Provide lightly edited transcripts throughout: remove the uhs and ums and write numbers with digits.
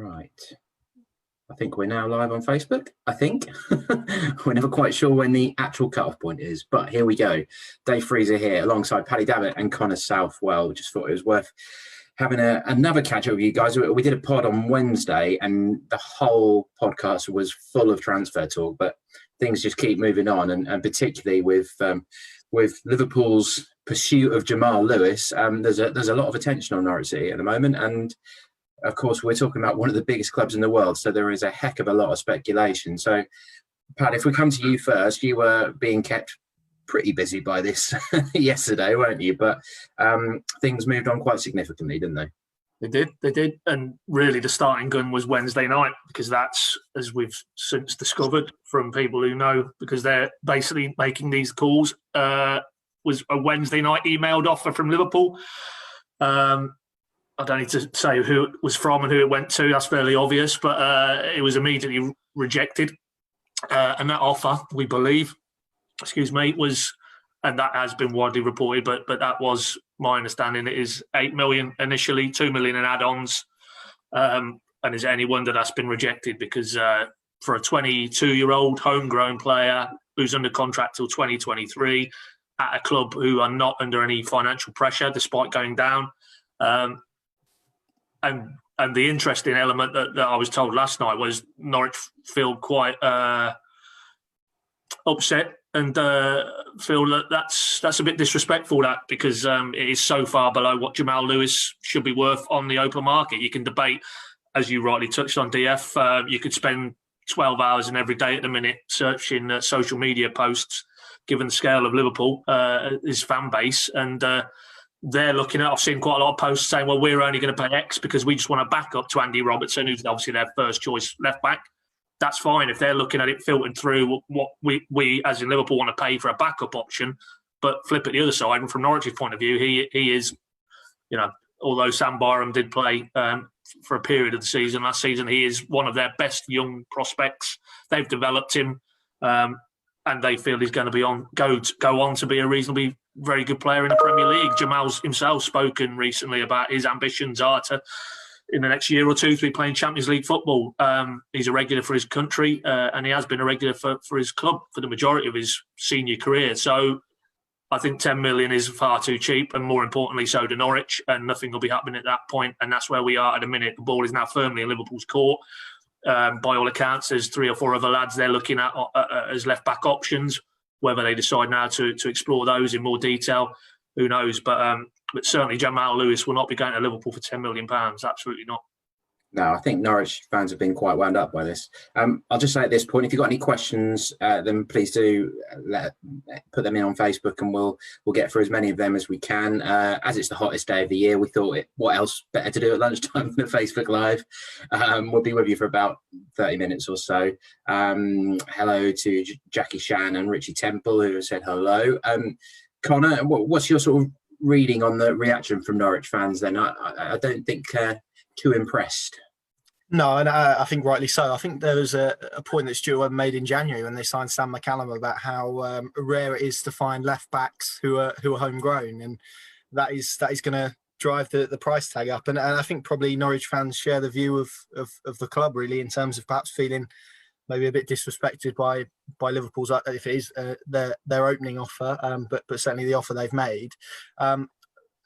Right. I think we're now live on Facebook. I think. We're never quite sure when the actual cut-off point is, but here we go. Dave Freezer here alongside Paddy, Davitt and Connor Southwell. Just thought it was worth having another catch-up with you guys. We did a pod on Wednesday and the whole podcast was full of transfer talk, but things just keep moving on, and particularly with Liverpool's pursuit of Jamal Lewis, there's a lot of attention on Norwich City at the moment, and of course we're talking about one of the biggest clubs in the world, so there is a heck of a lot of speculation. So, Pat, if we come to you first, you were being kept pretty busy by this yesterday, weren't you? But things moved on quite significantly, didn't they? They did. And really the starting gun was Wednesday night, because that's, as we've since discovered from people who know, because they're basically making these calls, was a Wednesday night emailed offer from Liverpool. I don't need to say who it was from and who it went to. That's fairly obvious, but it was immediately rejected. And that offer, we believe, was, and that has been widely reported, but that was my understanding. It is 8 million initially, 2 million in add-ons. And is it any wonder that's been rejected? Because for a 22-year-old homegrown player who's under contract till 2023 at a club who are not under any financial pressure despite going down, and the interesting element that I was told last night was Norwich feel quite upset and feel that that's a bit disrespectful, that, because it is so far below what Jamal Lewis should be worth on the open market. You can debate, as you rightly touched on, DF, you could spend 12 hours in every day at the minute searching social media posts, given the scale of Liverpool, his fan base, and they're looking at, I've seen quite a lot of posts saying, well, we're only going to pay X because we just want to back up to Andy Robertson, who's obviously their first choice left back. That's fine if they're looking at it filtered through what we as in Liverpool want to pay for a backup option. But flip it the other side, and from Norwich's point of view, he is, although Sam Byram did play for a period of the season last season, he is one of their best young prospects. They've developed him, and they feel he's going to go on to be a reasonably very good player in the Premier League. Jamal's himself spoken recently about his ambitions are to, in the next year or two, to be playing Champions League football. He's a regular for his country, and he has been a regular for his club for the majority of his senior career. So I think 10 million is far too cheap, and more importantly, so to Norwich, and nothing will be happening at that point. And that's where we are at the minute. The ball is now firmly in Liverpool's court. By all accounts, there's 3 or 4 other lads they're looking at as left-back options. Whether they decide now to explore those in more detail, who knows? But certainly Jamal Lewis will not be going to Liverpool for £10 million. Absolutely not. No, I think Norwich fans have been quite wound up by this. I'll just say at this point, if you've got any questions, then please do put them in on Facebook, and we'll get through as many of them as we can. As it's the hottest day of the year, we thought, what else better to do at lunchtime than a Facebook Live? We'll be with you for about 30 minutes or so. Hello to Jackie Shan and Richie Temple, who have said hello. Connor, what's your sort of reading on the reaction from Norwich fans then? I don't think too impressed. No, and I think rightly so. I think there was a point that Stuart made in January when they signed Sam McCallum about how rare it is to find left backs who are homegrown, and that is going to drive the price tag up. And I think probably Norwich fans share the view of the club, really, in terms of perhaps feeling maybe a bit disrespected by Liverpool's, if it is their opening offer, but certainly the offer they've made.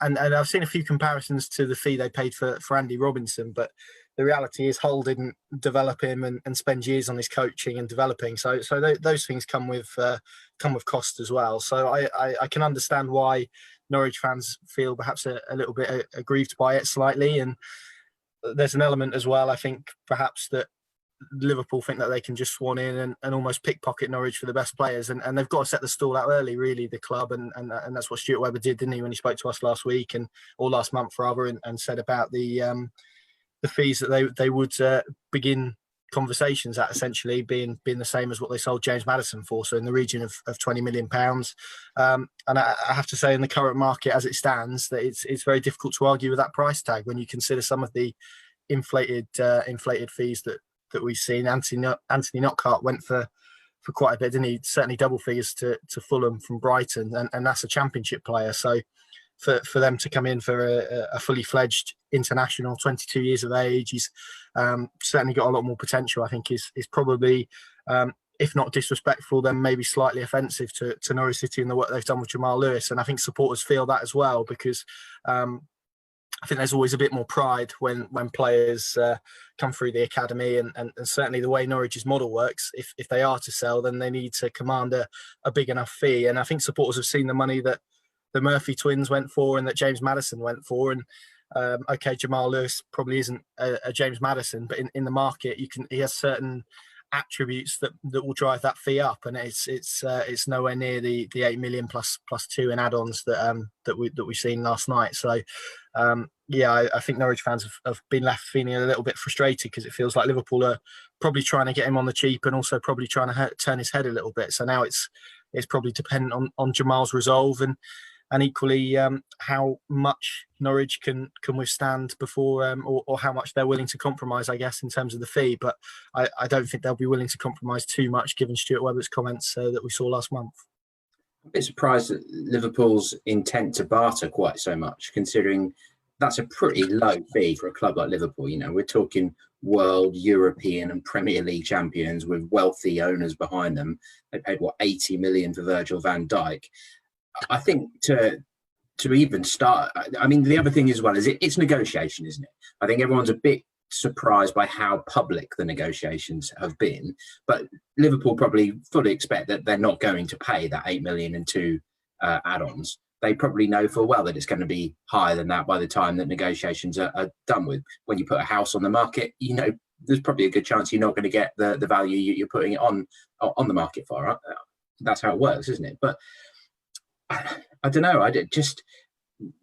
And I've seen a few comparisons to the fee they paid for Andy Robinson, but the reality is Hull didn't develop him and spend years on his coaching and developing. So those things come with cost as well. So I can understand why Norwich fans feel perhaps a little bit aggrieved by it slightly. And there's an element as well, I think, perhaps that Liverpool think that they can just swan in and almost pickpocket Norwich for the best players, and they've got to set the stall out early, really, the club, and that's what Stuart Webber did, didn't he, when he spoke to us last week or last month rather, and said about the fees that they would begin conversations at, essentially being the same as what they sold James Maddison for, so in the region of £20 million. And I have to say, in the current market as it stands, that it's very difficult to argue with that price tag when you consider some of the inflated fees that we've seen. Anthony Knockhart went for quite a bit, didn't he? Certainly double figures to Fulham from Brighton, and that's a championship player. So for them to come in for a fully fledged international, 22 years of age. He's certainly got a lot more potential. I think is probably, if not disrespectful, then maybe slightly offensive to Norwich City and the work they've done with Jamal Lewis. And I think supporters feel that as well, because I think there's always a bit more pride when players come through the academy, and certainly the way Norwich's model works, if they are to sell, then they need to command a big enough fee. And I think supporters have seen the money that the Murphy twins went for and that James Maddison went for. And okay, Jamal Lewis probably isn't a James Maddison, but in the market, he has certain attributes that will drive that fee up, and it's nowhere near the 8 million plus 2 in add-ons that we've seen last night. So I think Norwich fans have been left feeling a little bit frustrated, because it feels like Liverpool are probably trying to get him on the cheap and also probably trying to turn his head a little bit. So now it's probably dependent on Jamal's resolve and equally how much Norwich can withstand before, or how much they're willing to compromise, I guess, in terms of the fee. But I don't think they'll be willing to compromise too much, given Stuart Webber's comments that we saw last month. I'm a bit surprised at Liverpool's intent to barter quite so much, considering that's a pretty low fee for a club like Liverpool. You know, we're talking world, European and Premier League champions with wealthy owners behind them. They paid, 80 million for Virgil van Dijk. I think to even start, I mean, the other thing as well is it's negotiation, isn't it? I think everyone's a bit surprised by how public the negotiations have been, but Liverpool probably fully expect that they're not going to pay that 8 million in 2 add-ons. They probably know full well that it's going to be higher than that by the time that negotiations are done with. When you put a house on the market, you know, there's probably a good chance you're not going to get the value you're putting it on the market for. Right? That's how it works, isn't it? But I don't know. I did just,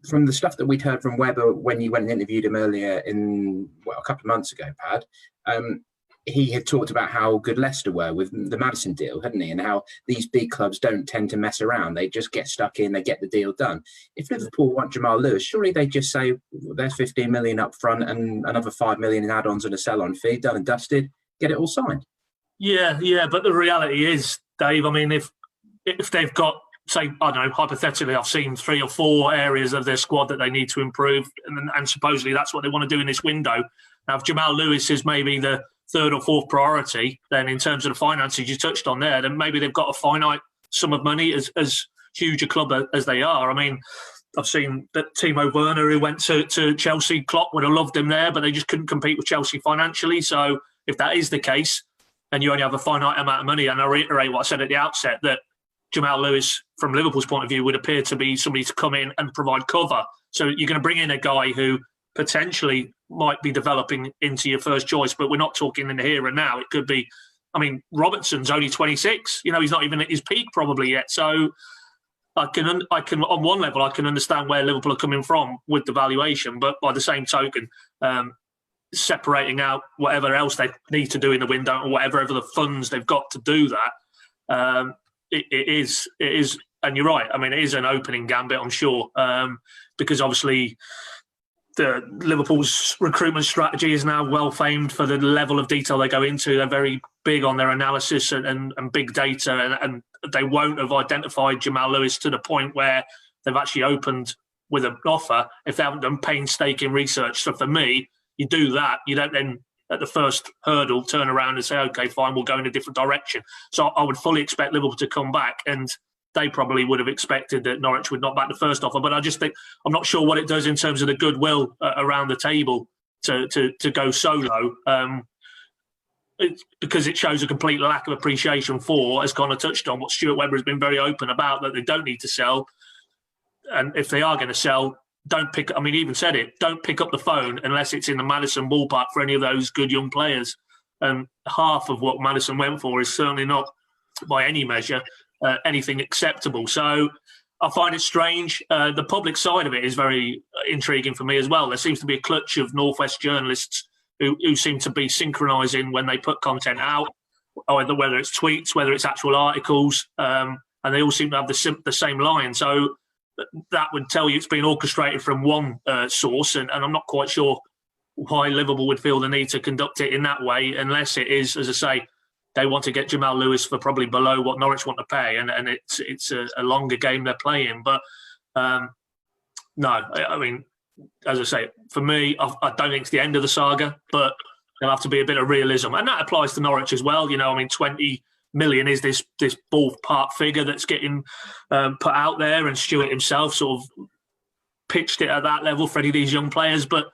from the stuff that we'd heard from Webber when you went and interviewed him earlier a couple of months ago, Pad, he had talked about how good Leicester were with the Maddison deal, hadn't he? And how these big clubs don't tend to mess around. They just get stuck in, they get the deal done. If Liverpool want Jamal Lewis, surely they just say, there's 15 million up front and another 5 million in add-ons and a sell-on fee, done and dusted, get it all signed. Yeah, but the reality is, Dave, I mean, if they've got, say, I don't know, hypothetically, I've seen 3 or 4 areas of their squad that they need to improve, and supposedly that's what they want to do in this window. Now, if Jamal Lewis is maybe the 3rd or 4th priority, then in terms of the finances you touched on there, then maybe they've got a finite sum of money as huge a club as they are. I mean, I've seen that Timo Werner, who went to Chelsea, Klopp would have loved him there, but they just couldn't compete with Chelsea financially. So if that is the case, and you only have a finite amount of money, and I reiterate what I said at the outset, that Jamal Lewis, from Liverpool's point of view, would appear to be somebody to come in and provide cover. So you're going to bring in a guy who potentially might be developing into your first choice, but we're not talking in the here and now. It could be, I mean, Robertson's only 26. You know, he's not even at his peak probably yet. So I can on one level, I can understand where Liverpool are coming from with the valuation, but by the same token, separating out whatever else they need to do in the window or whatever the funds they've got to do that, it is, and you're right. I mean, it is an opening gambit, I'm sure, because obviously the Liverpool's recruitment strategy is now well famed for the level of detail they go into. They're very big on their analysis and big data, and they won't have identified Jamal Lewis to the point where they've actually opened with an offer if they haven't done painstaking research. So for me, you do that, you don't then at the first hurdle turn around and say, okay, fine, we'll go in a different direction. So I would fully expect Liverpool to come back, and they probably would have expected that Norwich would not back the first offer. But I just think, I'm not sure what it does in terms of the goodwill around the table to go solo, because it shows a complete lack of appreciation for, as Connor touched on, what Stuart Webber has been very open about, that they don't need to sell. And if they are going to sell, don't pick, I mean, he even said it, don't pick up the phone unless it's in the Maddison ballpark for any of those good young players. And half of what Maddison went for is certainly not, by any measure, anything acceptable. So I find it strange. The public side of it is very intriguing for me as well. There seems to be a clutch of Northwest journalists who seem to be synchronising when they put content out, whether it's tweets, whether it's actual articles, and they all seem to have the same line. So that would tell you it's been orchestrated from one source, and I'm not quite sure why Liverpool would feel the need to conduct it in that way, unless it is, as I say, they want to get Jamal Lewis for probably below what Norwich want to pay, and it's a longer game they're playing. But no, I mean, as I say, for me, I don't think it's the end of the saga, but there'll have to be a bit of realism. And that applies to Norwich as well. 20 million is this ballpark figure that's getting put out there, and Stuart himself sort of pitched it at that level for any of these young players. But,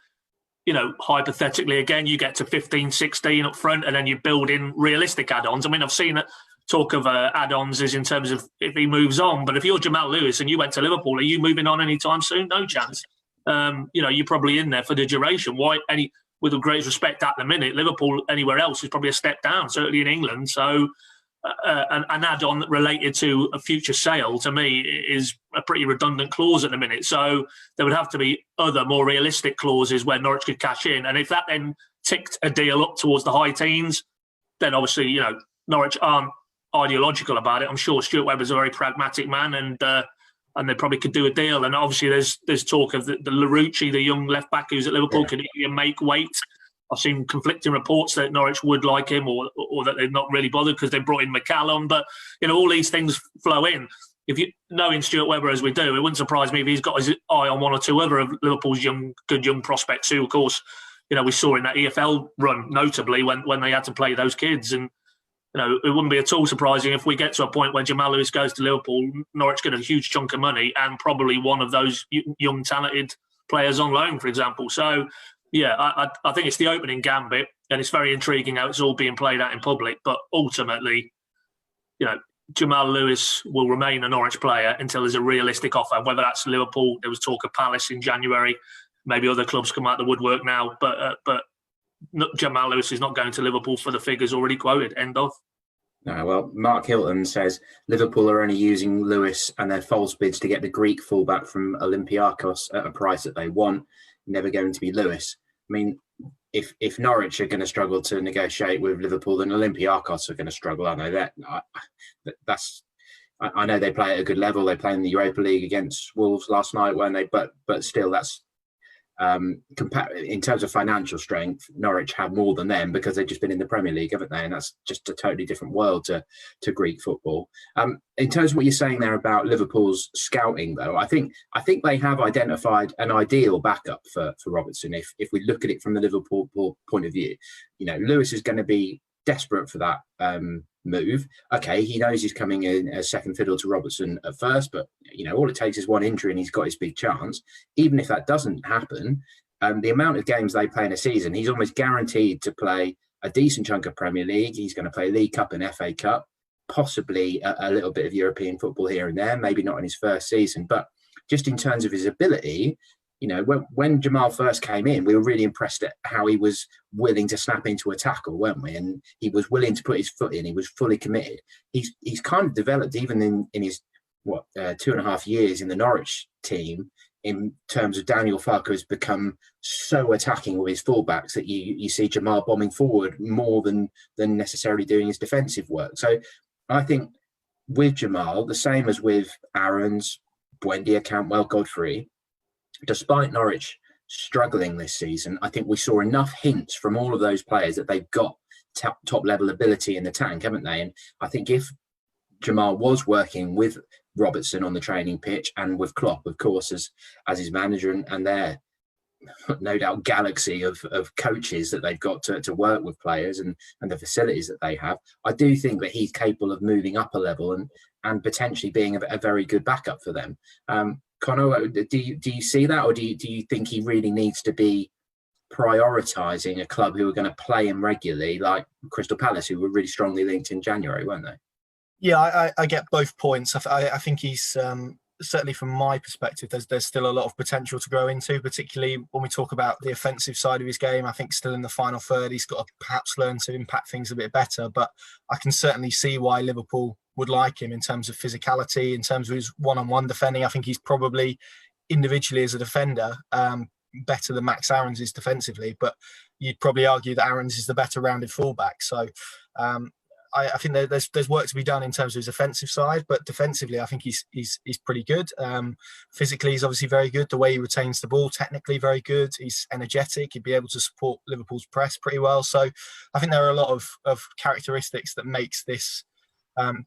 hypothetically, again, you get to 15, 16 up front, and then you build in realistic add-ons. I mean, I've seen talk of add-ons is in terms of if he moves on. But if you're Jamal Lewis and you went to Liverpool, are you moving on anytime soon? No chance. You're probably in there for the duration. Why? With the greatest respect at the minute, Liverpool anywhere else is probably a step down, certainly in England. So an add-on related to a future sale, to me, is a pretty redundant clause at the minute. So there would have to be other more realistic clauses where Norwich could cash in. And if that then ticked a deal up towards the high teens, then obviously, Norwich aren't ideological about it. I'm sure Stuart Webber's a very pragmatic man, and they probably could do a deal. And obviously there's talk of the Larouci, the young left-back who's at Liverpool, could he make weight. I've seen conflicting reports that Norwich would like him or that they've not really bothered because they brought in McCallum. But, all these things flow in. If you knowing Stuart Webber as we do, it wouldn't surprise me if he's got his eye on one or two other of Liverpool's good young prospects who, of course, we saw in that EFL run, notably when they had to play those kids. And, it wouldn't be at all surprising if we get to a point where Jamal Lewis goes to Liverpool, Norwich get a huge chunk of money and probably one of those young, talented players on loan, for example. So, yeah, I think it's the opening gambit, and it's very intriguing how it's all being played out in public. But ultimately, Jamal Lewis will remain a Norwich player until there's a realistic offer, whether that's Liverpool. There was talk of Palace in January. Maybe other clubs come out the woodwork now. But Jamal Lewis is not going to Liverpool for the figures already quoted. End of. No, well, Mark Hilton says Liverpool are only using Lewis and their false bids to get the Greek fullback from Olympiacos at a price that they want. Never going to be Lewis. I mean, if Norwich are going to struggle to negotiate with Liverpool, then Olympiacos are going to struggle, aren't they? I know they play at a good level. They play in the Europa League against Wolves last night, weren't they? But still, that's in terms of financial strength, Norwich have more than them because they've just been in the Premier League, haven't they? And that's just a totally different world to Greek football. In terms of what you're saying there about Liverpool's scouting, though, I think they have identified an ideal backup for Robertson. If we look at it from the Liverpool point of view, Lewis is going to be desperate for that move. Okay, he knows he's coming in as second fiddle to Robertson at first, but all it takes is one injury and he's got his big chance. Even if that doesn't happen, the amount of games they play in a season, he's almost guaranteed to play a decent chunk of Premier League. He's going to play League Cup and FA Cup, possibly a little bit of European football here and there, maybe not in his first season, but just in terms of his ability, when Jamal first came in, we were really impressed at how he was willing to snap into a tackle, weren't we? And he was willing to put his foot in. He was fully committed. He's kind of developed even in his 2.5 years in the Norwich team in terms of Daniel Farke has become so attacking with his fullbacks that you see Jamal bombing forward more than necessarily doing his defensive work. So I think with Jamal, the same as with Aarons, Buendia, Cantwell, Godfrey, despite Norwich struggling this season, I think we saw enough hints from all of those players that they've got top level ability in the tank, haven't they? And I think if Jamal was working with Robertson on the training pitch and with Klopp, of course, as his manager and their no doubt galaxy of coaches that they've got to work with players and the facilities that they have, I do think that he's capable of moving up a level and potentially being a very good backup for them. Conor, do you see that, or do you think he really needs to be prioritising a club who are going to play him regularly, like Crystal Palace, who were really strongly linked in January, weren't they? Yeah, I get both points. I think he's certainly from my perspective, there's still a lot of potential to grow into, particularly when we talk about the offensive side of his game. I think still in the final third, he's got to perhaps learn to impact things a bit better. But I can certainly see why Liverpool would like him in terms of physicality, in terms of his one-on-one defending. I think he's probably individually as a defender better than Max Aarons is defensively, but you'd probably argue that Aarons is the better rounded fullback. So I think there's work to be done in terms of his offensive side, but defensively, I think he's pretty good. Physically, he's obviously very good. The way he retains the ball, technically very good. He's energetic. He'd be able to support Liverpool's press pretty well. So I think there are a lot of characteristics that makes this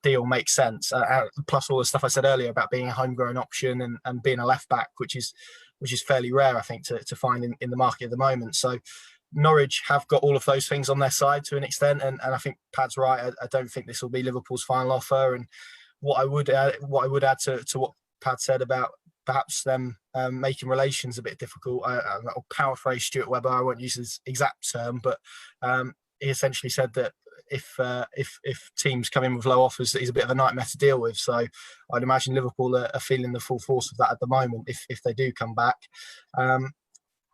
deal makes sense. Plus all the stuff I said earlier about being a homegrown option and being a left back, which is fairly rare, I think, to find in the market at the moment. So Norwich have got all of those things on their side to an extent, and I think Pad's right. I don't think this will be Liverpool's final offer. And what I would add to what Pad said about perhaps them making relations a bit difficult. I'll paraphrase Stuart Webber. I won't use his exact term, but he essentially said that if teams come in with low offers, that he's a bit of a nightmare to deal with. So I'd imagine Liverpool are feeling the full force of that at the moment if they do come back.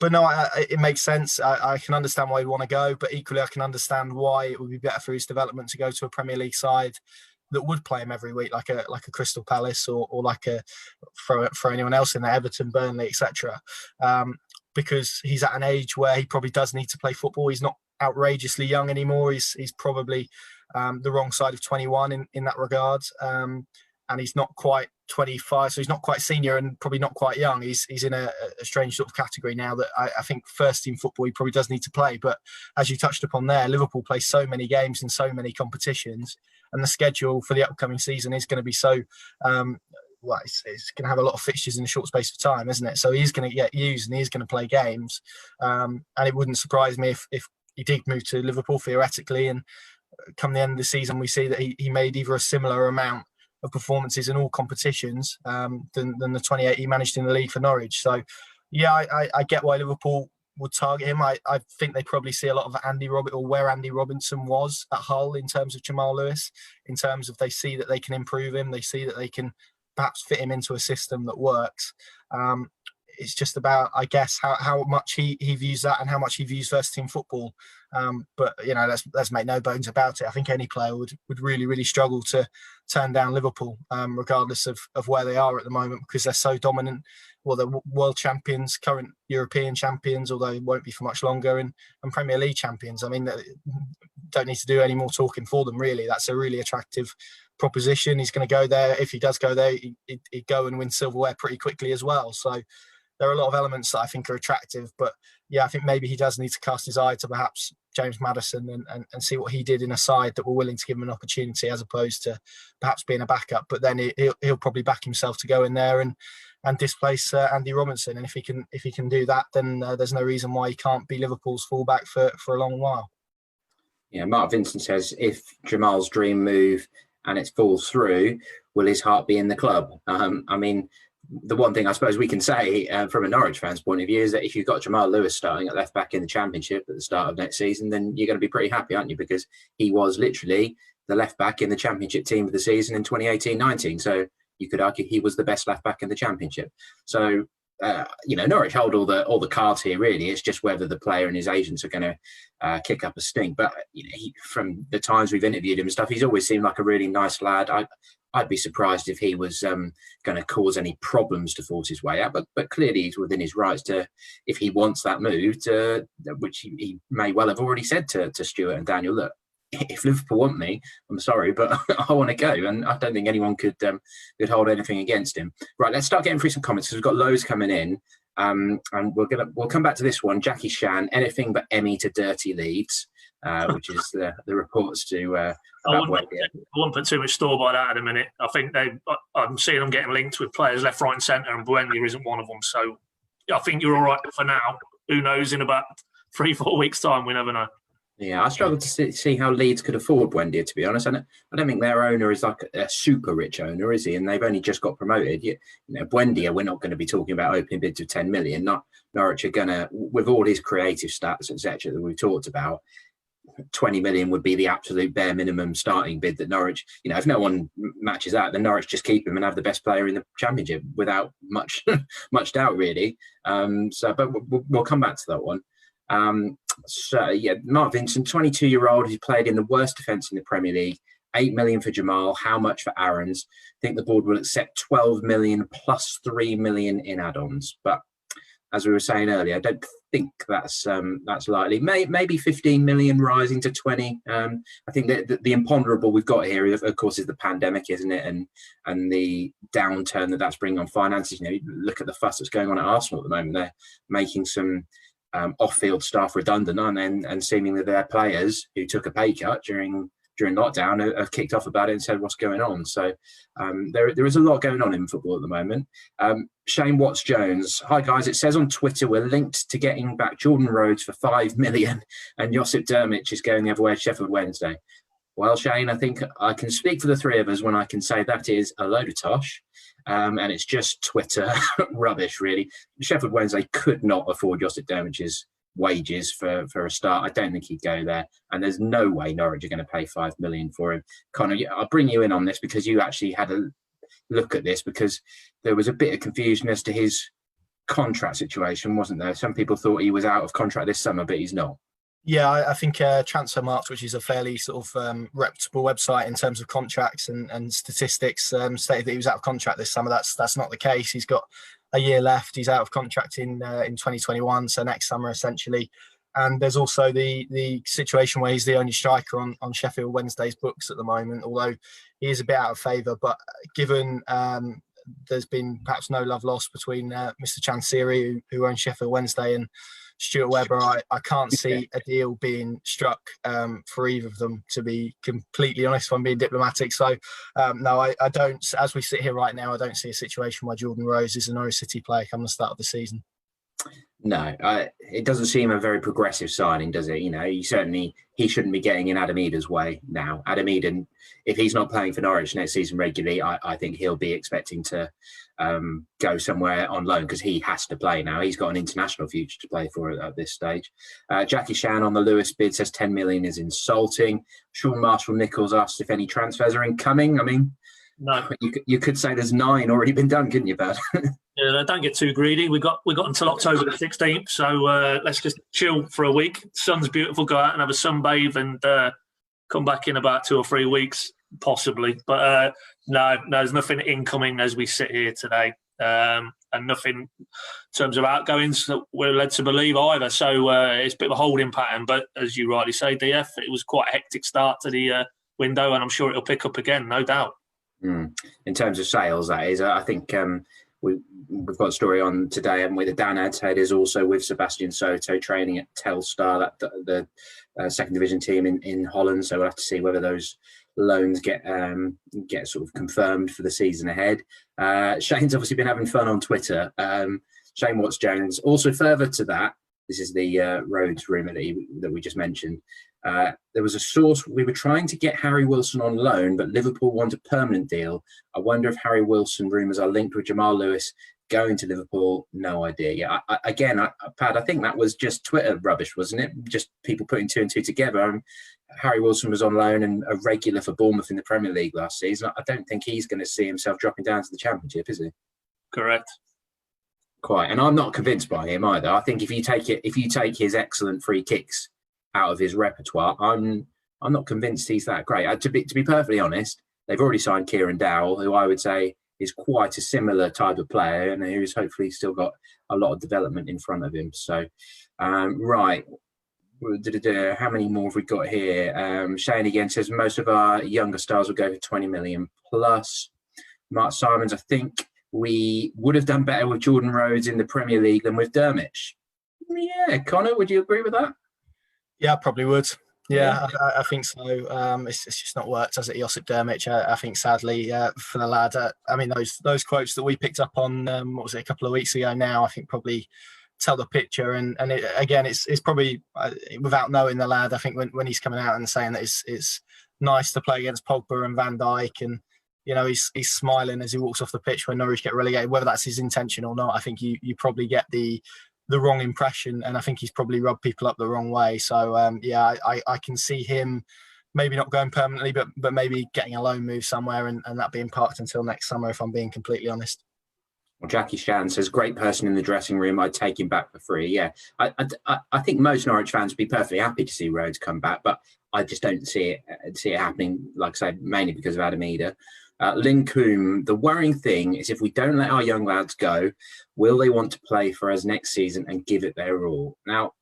But no, it makes sense. I can understand why he'd want to go, but equally I can understand why it would be better for his development to go to a Premier League side that would play him every week, like a Crystal Palace or like for anyone else in there, Everton, Burnley, etc. Because he's at an age where he probably does need to play football. He's not outrageously young anymore. He's probably the wrong side of 21 in that regard. And he's not quite 25, so he's not quite senior and probably not quite young. He's in a strange sort of category now that I think first team football he probably does need to play. But as you touched upon there, Liverpool play so many games in so many competitions, and the schedule for the upcoming season is going to be so it's going to have a lot of fixtures in a short space of time, isn't it? So he's going to get used and he's going to play games, and it wouldn't surprise me if he did move to Liverpool theoretically, and come the end of the season we see that he made either a similar amount of performances in all competitions than the 28 he managed in the league for Norwich. So yeah, I get why Liverpool would target him. I think they probably see a lot of where Andy Robinson was at Hull in terms of Jamal Lewis, in terms of they see that they can improve him, they see that they can perhaps fit him into a system that works. It's just about, I guess, how much he views that and how much he views first team football. But let's make no bones about it. I think any player would really, really struggle to turn down Liverpool, regardless of where they are at the moment, because they're so dominant. Well, they're world champions, current European champions, although it won't be for much longer, and Premier League champions. I mean, don't need to do any more talking for them, really. That's a really attractive proposition. He's going to go there. If he does go there, he'd go and win silverware pretty quickly as well. So there are a lot of elements that I think are attractive, but yeah, I think maybe he does need to cast his eye to perhaps James Maddison and see what he did in a side that were willing to give him an opportunity, as opposed to perhaps being a backup. But then he'll probably back himself to go in there and displace Andy Robinson. And if he can do that, then there's no reason why he can't be Liverpool's fullback for a long while. Yeah, Mark Vincent says, if Jamal's dream move and it falls through, will his heart be in the club? I mean, the one thing I suppose we can say from a Norwich fan's point of view is that if you've got Jamal Lewis starting at left back in the Championship at the start of next season, then you're going to be pretty happy, aren't you? Because he was literally the left back in the Championship team of the season in 2018-19. So you could argue he was the best left back in the Championship. So Norwich hold all the cards here. Really, it's just whether the player and his agents are going to kick up a stink. But from the times we've interviewed him and stuff, he's always seemed like a really nice lad. I'd be surprised if he was going to cause any problems to force his way out. But clearly he's within his rights to, if he wants that move, which he may well have already said to Stuart and Daniel, look, if Liverpool want me, I'm sorry, but I want to go. And I don't think anyone could hold anything against him. Right, let's start getting through some comments, because we've got loads coming in. And we'll come back to this one. Jackie Shan, anything but Emmy to dirty Leeds, which is the reports to... I wouldn't put too much store by that at a minute. I think I'm seeing them getting linked with players left, right and centre, and Buendia isn't one of them. So I think you're all right for now. Who knows, in about 3-4 weeks' time, we never know. Yeah, I struggle to see how Leeds could afford Buendia, to be honest. I don't think their owner is like a super rich owner, is he? And they've only just got promoted. Buendia, we're not going to be talking about opening bids of 10 million. Not Norwich are going to, with all his creative stats, etc., that we've talked about, 20 million would be the absolute bare minimum starting bid that Norwich, if no one matches that, then Norwich just keep him and have the best player in the Championship without much doubt, really. But we'll come back to that one. Mark Vincent, 22-year-old who played in the worst defence in the Premier League, 8 million for Jamal. How much for Aaron's? I think the board will accept 12 million plus 3 million in add-ons. But as we were saying earlier, I don't think that's likely. Maybe 15 million rising to 20. I think that the imponderable we've got here, of course, is the pandemic, isn't it? And the downturn that's bringing on finances. Look at the fuss that's going on at Arsenal at the moment. They're making some off-field staff redundant, aren't they? And seemingly their players who took a pay cut during during lockdown have kicked off about it and said what's going on. So there is a lot going on in football at the moment. Shane Watts-Jones, hi guys, it says on Twitter we're linked to getting back Jordan Rhodes for 5 million and Josip Drmic is going the other way at Sheffield Wednesday. Well, Shane, I think I can speak for the three of us when I can say that is a load of tosh. And it's just Twitter rubbish, really. Sheffield Wednesday could not afford Josip Drmic's wages for a start. I don't think he'd go there. And there's no way Norwich are going to pay 5 million for him. Connor, I'll bring you in on this because you actually had a look at this, because there was a bit of confusion as to his contract situation, wasn't there? Some people thought he was out of contract this summer, but he's not. Yeah, I think Transfermarkt, which is a fairly sort of reputable website in terms of contracts and statistics, stated that he was out of contract this summer. That's not the case. He's got a year left. He's out of contract in 2021, so next summer essentially. And there's also the situation where he's the only striker on Sheffield Wednesday's books at the moment, although he is a bit out of favour. But given there's been perhaps no love lost between Mr. Chansiri, who owns Sheffield Wednesday, and Stuart Webber, I can't see a deal being struck for either of them, to be completely honest, if I'm being diplomatic. So, no, I don't, as we sit here right now, I don't see a situation where Jordan Rhodes is a Norwich City player come the start of the season. No, it doesn't seem a very progressive signing, does it? You know, he shouldn't be getting in Adam Ida's way now. Adam Ida, if he's not playing for Norwich next season regularly, I think he'll be expecting to go somewhere on loan, because he has to play now. He's got an international future to play for at this stage. Jackie Shan on the Lewis bid says 10 million is insulting. Sean Marshall-Nichols asked if any transfers are incoming. I mean, no, you could say there's 9 already been done, couldn't you, Bud? Yeah, don't get too greedy. We got until October the 16th, so let's just chill for a week. Sun's beautiful. Go out and have a sunbathe and come back in about 2 or 3 weeks, possibly. But no, there's nothing incoming as we sit here today, and nothing in terms of outgoings that we're led to believe either. So it's a bit of a holding pattern. But as you rightly say, DF, it was quite a hectic start to the window, and I'm sure it'll pick up again, no doubt. In terms of sales, that is, I think we've got a story on today, haven't we? The Dan Adhead is also with Sebastian Soto training at Telstar, the second division team in Holland. So we'll have to see whether those loans get sort of confirmed for the season ahead. Shane's obviously been having fun on Twitter. Shane Watts-Jones. Also, further to that, this is the Rhodes rumour that we just mentioned. There was a source, we were trying to get Harry Wilson on loan, but Liverpool want a permanent deal. I wonder if Harry Wilson rumours are linked with Jamal Lewis going to Liverpool. No idea. Yeah, Pad, I think that was just Twitter rubbish, wasn't it? Just people putting 2 and 2 together. Harry Wilson was on loan and a regular for Bournemouth in the Premier League last season. I don't think he's going to see himself dropping down to the Championship, is he? Correct. Quite. And I'm not convinced by him either. I think if you take his excellent free kicks out of his repertoire, I'm not convinced he's that great. To be perfectly honest, they've already signed Kieran Dowell, who I would say is quite a similar type of player and who's hopefully still got a lot of development in front of him. So, right. How many more have we got here? Shane again says most of our younger stars will go for 20 million plus. Mark Simons, I think we would have done better with Jordan Rhodes in the Premier League than with Drmic. Yeah, Connor, would you agree with that? Yeah, I probably would. Yeah, I think so. It's just not worked, has it, Josip Drmic? I think sadly for the lad. I mean, those quotes that we picked up on, what was it, a couple of weeks ago now, I think probably tell the picture. And it's probably, without knowing the lad, I think when he's coming out and saying that it's nice to play against Pogba and Van Dijk, and you know he's smiling as he walks off the pitch when Norwich get relegated, whether that's his intention or not, I think you probably get the wrong impression, and I think he's probably rubbed people up the wrong way. So I can see him maybe not going permanently, but maybe getting a loan move somewhere and that being parked until next summer, if I'm being completely honest. Well, Jackie Shan says, great person in the dressing room, I'd take him back for free. Yeah, I think most Norwich fans would be perfectly happy to see Rhodes come back, but I just don't see it happening, like I say, mainly because of Adam Ida. Lynn Coombe, the worrying thing is if we don't let our young lads go, will they want to play for us next season and give it their all? Now,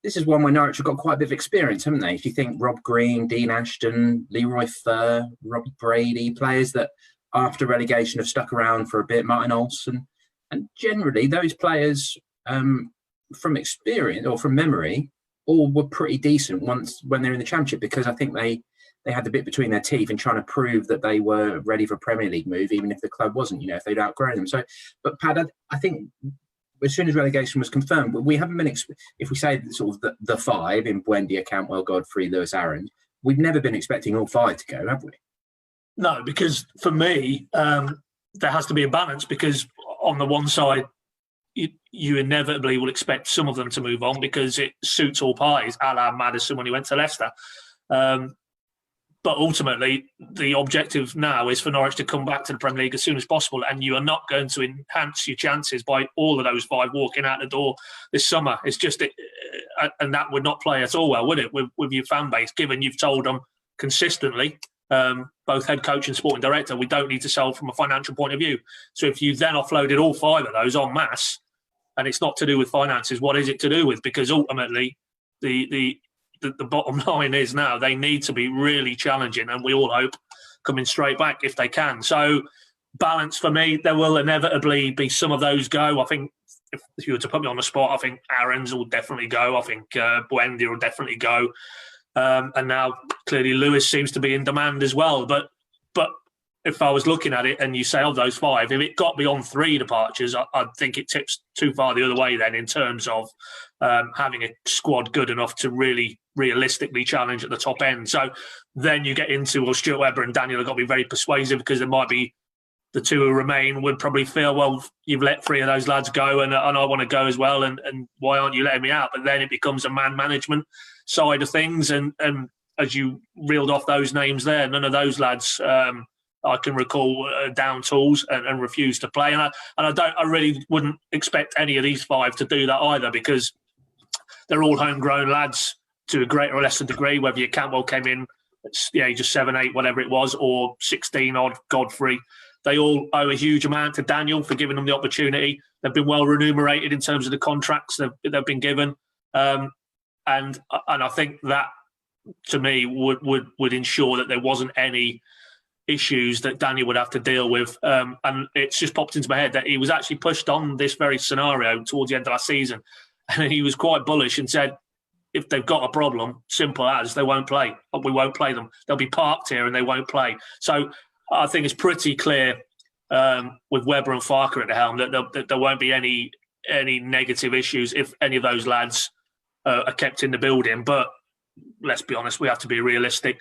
this is one where Norwich have got quite a bit of experience, haven't they? If you think Rob Green, Dean Ashton, Leroy Furr, Robbie Brady, players that after relegation have stuck around for a bit, Martin Olsen, and generally those players from experience or from memory all were pretty decent when they're in the Championship, because I think they they had the bit between their teeth and trying to prove that they were ready for a Premier League move, even if the club wasn't, if they'd outgrown them. So, but Pad, I think as soon as relegation was confirmed, we haven't been, if we say sort of the five in Buendia, Cantwell, Godfrey, Lewis, Aaron, we've never been expecting all five to go, have we? No, because for me, there has to be a balance, because on the one side, you inevitably will expect some of them to move on because it suits all parties, a la Maddison when he went to Leicester. But ultimately, the objective now is for Norwich to come back to the Premier League as soon as possible, and you are not going to enhance your chances by all of those five walking out the door this summer. It's just, and that would not play at all well, would it, with your fan base, given you've told them consistently, both head coach and sporting director, we don't need to sell from a financial point of view. So if you then offloaded all five of those en masse, and it's not to do with finances, what is it to do with? Because ultimately, the bottom line is now they need to be really challenging, and we all hope coming straight back if they can. So balance for me, there will inevitably be some of those go. I think if you were to put me on the spot, I think Aaron's will definitely go. I think Buendia will definitely go. And now clearly Lewis seems to be in demand as well. But if I was looking at it and you say of those five, if it got beyond three departures, I think it tips too far the other way then in terms of having a squad good enough to really realistically challenge at the top end. So then you get into, well, Stuart Webber and Daniel have got to be very persuasive, because there might be the two who remain would probably feel, well, you've let three of those lads go and I want to go as well, and why aren't you letting me out? But then it becomes a man management side of things, and as you reeled off those names there, none of those lads I can recall down tools and refuse to play, and I really wouldn't expect any of these five to do that either, because they're all homegrown lads to a greater or lesser degree, whether your Cantwell came in at the age of 7, 8, whatever it was, or 16 odd Godfrey. They all owe a huge amount to Daniel for giving them the opportunity. They've been well remunerated in terms of the contracts they've been given. And I think that, to me, would ensure that there wasn't any issues that Daniel would have to deal with. And it's just popped into my head that he was actually pushed on this very scenario towards the end of last season. And he was quite bullish and said, if they've got a problem, simple as, they won't play. We won't play them. They'll be parked here and they won't play. So I think it's pretty clear with Webber and Farker at the helm that there won't be any negative issues if any of those lads are kept in the building. But let's be honest, we have to be realistic.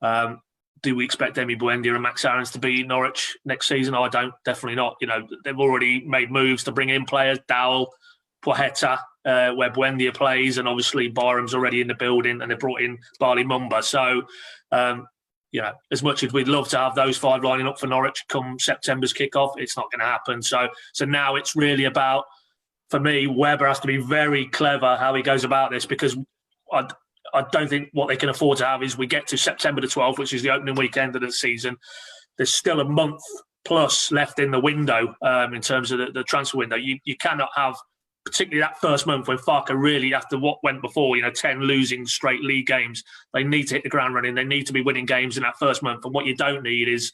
Do we expect Emi Buendia and Max Aarons to be Norwich next season? I don't. Definitely not. They've already made moves to bring in players, Dowell, Poeta, where Buendia plays, and obviously Byram's already in the building, and they brought in Barley Mumba. So, as much as we'd love to have those five lining up for Norwich come September's kickoff, it's not going to happen. So now it's really about, for me, Webber has to be very clever how he goes about this, because I don't think what they can afford to have is we get to September the 12th, which is the opening weekend of the season. There's still a month plus left in the window in terms of the transfer window. You cannot have, particularly that first month when Farker really, after what went before, 10 losing straight league games, they need to hit the ground running. They need to be winning games in that first month. And what you don't need is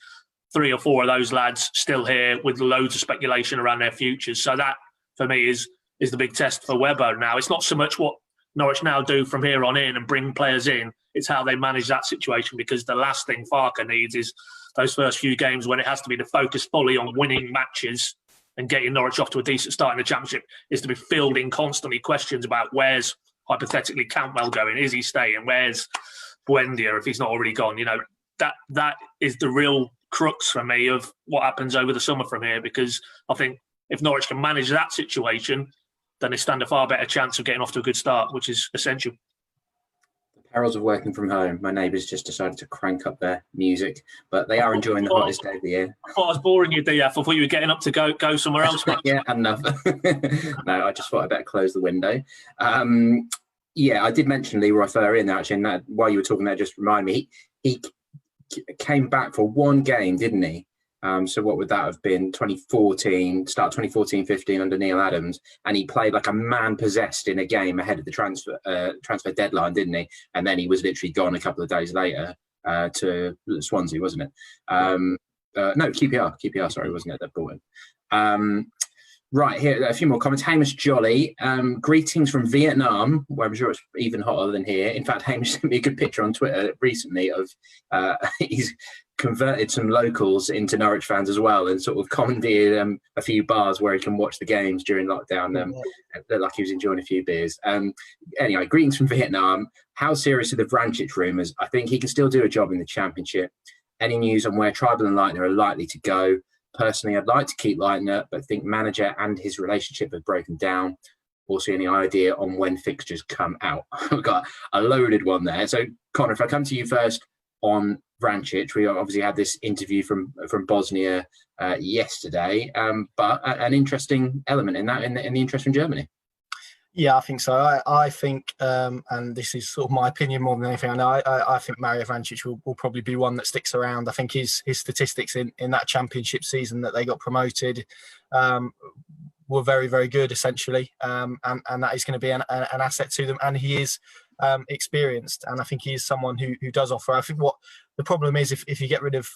3 or 4 of those lads still here with loads of speculation around their futures. So that, for me, is the big test for Webber now. It's not so much what Norwich now do from here on in and bring players in, it's how they manage that situation, because the last thing Farker needs is those first few games when it has to be the focus fully on winning matches and getting Norwich off to a decent start in the Championship, is to be fielding constantly questions about where's, hypothetically, Cantwell going? Is he staying? Where's Buendia if he's not already gone? That is the real crux for me of what happens over the summer from here, because I think if Norwich can manage that situation, then they stand a far better chance of getting off to a good start, which is essential. The perils of working from home. My neighbours just decided to crank up their music, but they are enjoying the hottest day of the year. I thought I was boring you, DF. I thought you were getting up to go somewhere else. Yeah, enough. No, I just thought I'd better close the window. I did mention Leroy Fer in there, actually, and that, while you were talking there, just remind me, he came back for one game, didn't he? So what would that have been? 2014-15 under Neil Adams, and he played like a man possessed in a game ahead of the transfer deadline, didn't he? And then he was literally gone a couple of days later to Swansea, wasn't it? No, QPR, sorry, wasn't it? That brought him. Right, here, a few more comments. Hamish Jolly, greetings from Vietnam, where I'm sure it's even hotter than here. In fact, Hamish sent me a good picture on Twitter recently of he's converted some locals into Norwich fans as well, and sort of commandeered a few bars where he can watch the games during lockdown. Looked like he was enjoying a few beers. Anyway, greetings from Vietnam. How serious are the Vrancic rumours? I think he can still do a job in the Championship. Any news on where Tribal and Leitner are likely to go? Personally, I'd like to keep Leitner, but think manager and his relationship have broken down. Also, any idea on when fixtures come out? I've got a loaded one there. So, Connor, if I come to you first on Vrancic, we obviously had this interview from Bosnia yesterday, but an interesting element in that, in the interest from Germany. Yeah, I think so. I think, and this is sort of my opinion more than anything I know, I think Mario Vrancic will probably be one that sticks around. I think his statistics in that Championship season that they got promoted were very, very good, essentially. And that is going to be an asset to them. And he is experienced. And I think he is someone who does offer. I think what the problem is, if you get rid of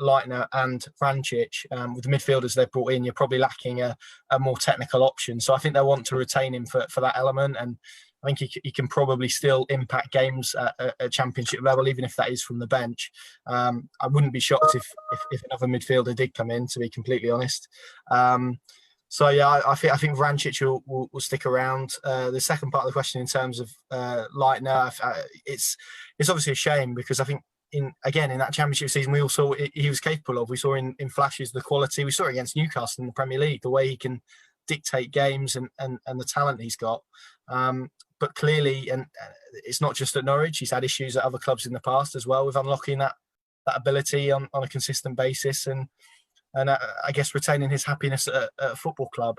Leitner and Vrancic, with the midfielders they've brought in, you're probably lacking a more technical option. So I think they'll want to retain him for that element. And I think he can probably still impact games at a Championship level, even if that is from the bench. I wouldn't be shocked if another midfielder did come in, to be completely honest. So yeah, I think Vrancic will stick around. The second part of the question, in terms of Leitner, it's obviously a shame, because I think in that Championship season we all saw he was capable of. We saw in flashes the quality. We saw it against Newcastle in the Premier League, the way he can dictate games and the talent he's got. But clearly, and it's not just at Norwich, he's had issues at other clubs in the past as well with unlocking that ability on a consistent basis, and I guess retaining his happiness at a football club.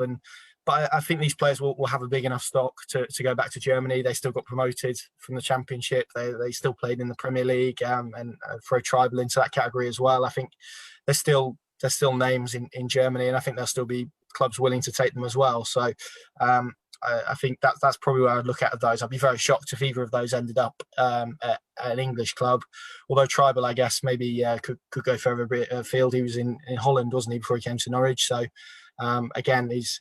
But I think these players will have a big enough stock to go back to Germany. They still got promoted from the Championship. They still played in the Premier League, and throw Tribal into that category as well. I think there's still names in Germany, and I think there'll still be clubs willing to take them as well. So I think that's probably where I'd look at those. I'd be very shocked if either of those ended up at an English club. Although Tribal, I guess, maybe could go further afield. He was in Holland, wasn't he, before he came to Norwich? So again, he's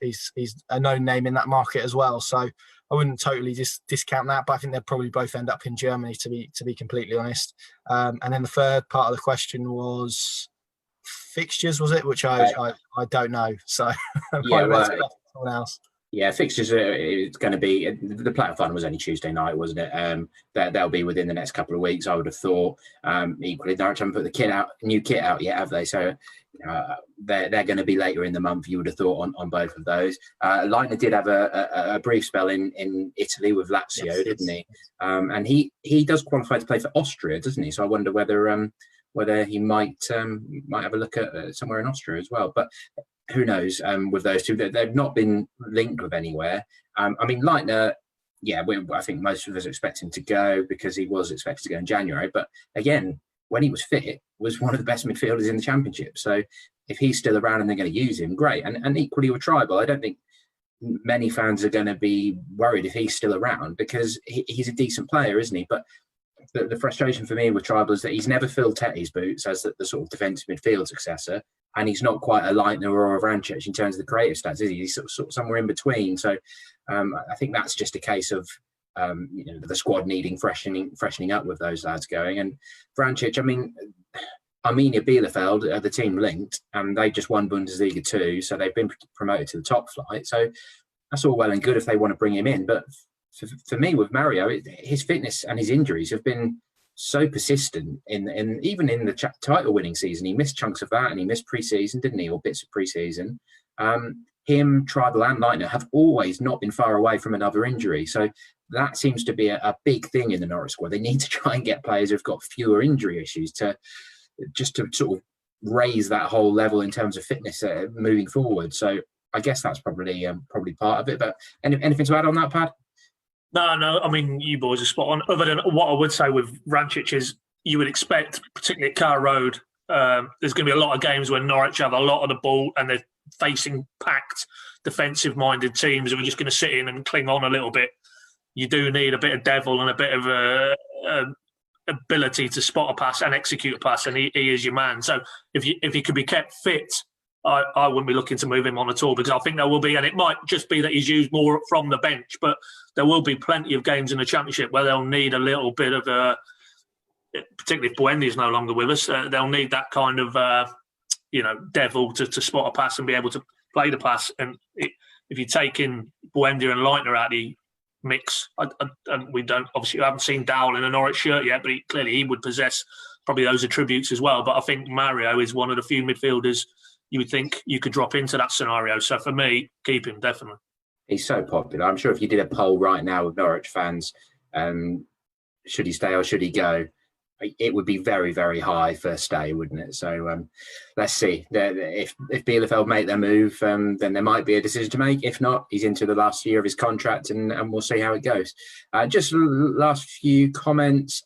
a known name in that market as well. So I wouldn't totally discount that, but I think they'll probably both end up in Germany, to be completely honest. And then the third part of the question was fixtures, was it? Which I don't know. So someone else. Yeah, fixtures. It's going to be, the playoff final was only Tuesday night, wasn't it? They'll be within the next couple of weeks, I would have thought. Equally, Norwich haven't put the new kit out yet, have they? So they're going to be later in the month, you would have thought, on both of those. Leitner did have a brief spell in Italy with Lazio, yes, didn't he? And he does qualify to play for Austria, doesn't he? So I wonder whether he might have a look at somewhere in Austria as well. But who knows with those two? They've not been linked with anywhere. I mean, Leitner, yeah, I think most of us expect him to go, because he was expected to go in January. But again, when he was fit, was one of the best midfielders in the Championship. So if he's still around and they're going to use him, great. And equally with Tribal, I don't think many fans are going to be worried if he's still around, because he's a decent player, isn't he? But the frustration for me with Tribal is that he's never filled Tetty's boots as the sort of defensive midfield successor, and he's not quite a Leitner or a Vrancic in terms of the creative stats, is he? He's sort of somewhere in between. So I think that's just a case of the squad needing freshening up with those lads going. And Vrancic, I mean, Arminia Bielefeld are the team linked, and they just won Bundesliga 2, so they've been promoted to the top flight. So that's all well and good if they want to bring him in, but for me, with Mario, his fitness and his injuries have been so persistent. Even in the title-winning season, he missed chunks of that, and he missed pre-season, didn't he, or bits of pre-season. Him, Tribal, and Leitner have always not been far away from another injury. So that seems to be a big thing in the Norwich squad. They need to try and get players who've got fewer injury issues to sort of raise that whole level in terms of fitness moving forward. So I guess that's probably part of it. But anything to add on that, Pad? No. I mean, you boys are spot on. Other than what I would say with Vrancic is, you would expect, particularly at Carrow Road, there's going to be a lot of games where Norwich have a lot of the ball and they're facing packed, defensive-minded teams who are just going to sit in and cling on a little bit. You do need a bit of devil and a bit of ability to spot a pass and execute a pass, and he is your man. So if he could be kept fit I wouldn't be looking to move him on at all, because I think there will be, and it might just be that he's used more from the bench, but there will be plenty of games in the Championship where they'll need a little bit of a, particularly if Buendia is no longer with us, they'll need that kind of, devil to spot a pass and be able to play the pass. And if you take in Buendia and Leitner out the mix, and we haven't seen Dowell in a Norwich shirt yet, but clearly he would possess probably those attributes as well. But I think Mario is one of the few midfielders you would think you could drop into that scenario. So for me, keep him, definitely. He's so popular. I'm sure if you did a poll right now with Norwich fans, should he stay or should he go, it would be very, very high for stay, wouldn't it? So let's see. If Bielefeld make their move, then there might be a decision to make. If not, he's into the last year of his contract, and we'll see how it goes. Just last few comments.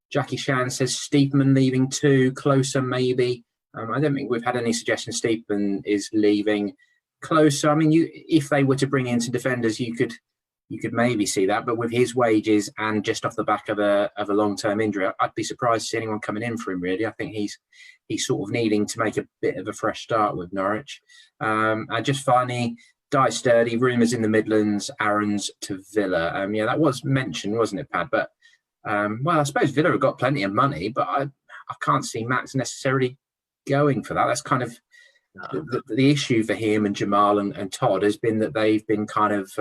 Jackie Shan says Steepman leaving too, Closer maybe. I don't think we've had any suggestions Steepman is leaving. Closer, I mean, if they were to bring in some defenders, you could maybe see that, but with his wages and just off the back of a long-term injury, I'd be surprised to see anyone coming in for him, really. I think he's sort of needing to make a bit of a fresh start with Norwich. And just finally, Die Sturdy, rumours in the Midlands, Aaron's to Villa. That was mentioned, wasn't it, Pad? But, I suppose Villa have got plenty of money, but I can't see Max necessarily going for that. That's kind of the issue for him and Jamal and Todd has been that they've been kind of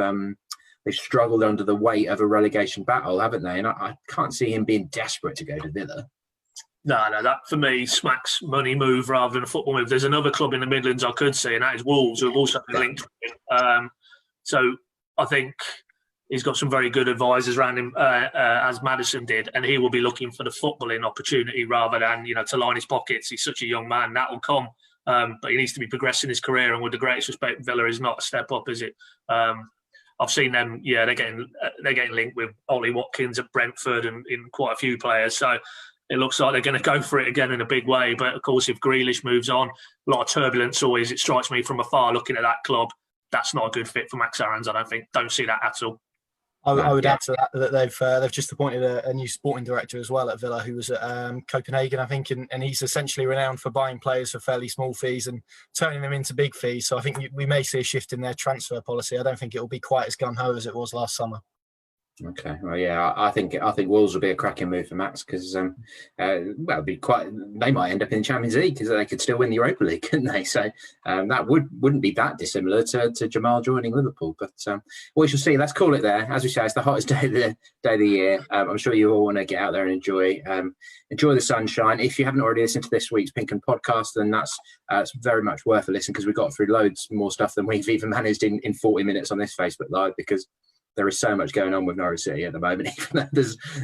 they've struggled under the weight of a relegation battle, haven't they? And I can't see him being desperate to go to Villa. No, that for me smacks money move rather than a football move. There's another club in the Midlands I could see, and that is Wolves, who have also been linked with him. So I think he's got some very good advisors around him, as Maddison did, and he will be looking for the footballing opportunity rather than, to line his pockets. He's such a young man, that will come. But he needs to be progressing his career, and with the greatest respect, Villa is not a step up, is it? I've seen them. Yeah, they're getting linked with Ollie Watkins at Brentford and in quite a few players. So it looks like they're going to go for it again in a big way. But of course, if Grealish moves on, a lot of turbulence always. It strikes me from afar looking at that club. That's not a good fit for Max Aarons, I don't think. Don't see that at all. I would add to that they've just appointed a new sporting director as well at Villa, who was at Copenhagen, I think, and he's essentially renowned for buying players for fairly small fees and turning them into big fees. So I think we may see a shift in their transfer policy. I don't think it will be quite as gung-ho as it was last summer. Okay, well, yeah, I think Wolves will be a cracking move for Max because, it'd be quite. They might end up in the Champions League because they could still win the Europa League, couldn't they? So that wouldn't be that dissimilar to Jamal joining Liverpool. But we shall see. Let's call it there. As we say, it's the hottest day of the year. I'm sure you all want to get out there and enjoy the sunshine. If you haven't already listened to this week's Pink Un podcast, then that's very much worth a listen because we got through loads more stuff than we've even managed in 40 minutes on this Facebook Live because there is so much going on with Norwich City at the moment,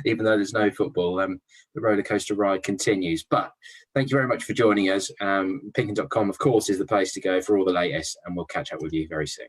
even though there's no football. The roller coaster ride continues. But thank you very much for joining us. Pinkun.com, of course, is the place to go for all the latest, and we'll catch up with you very soon.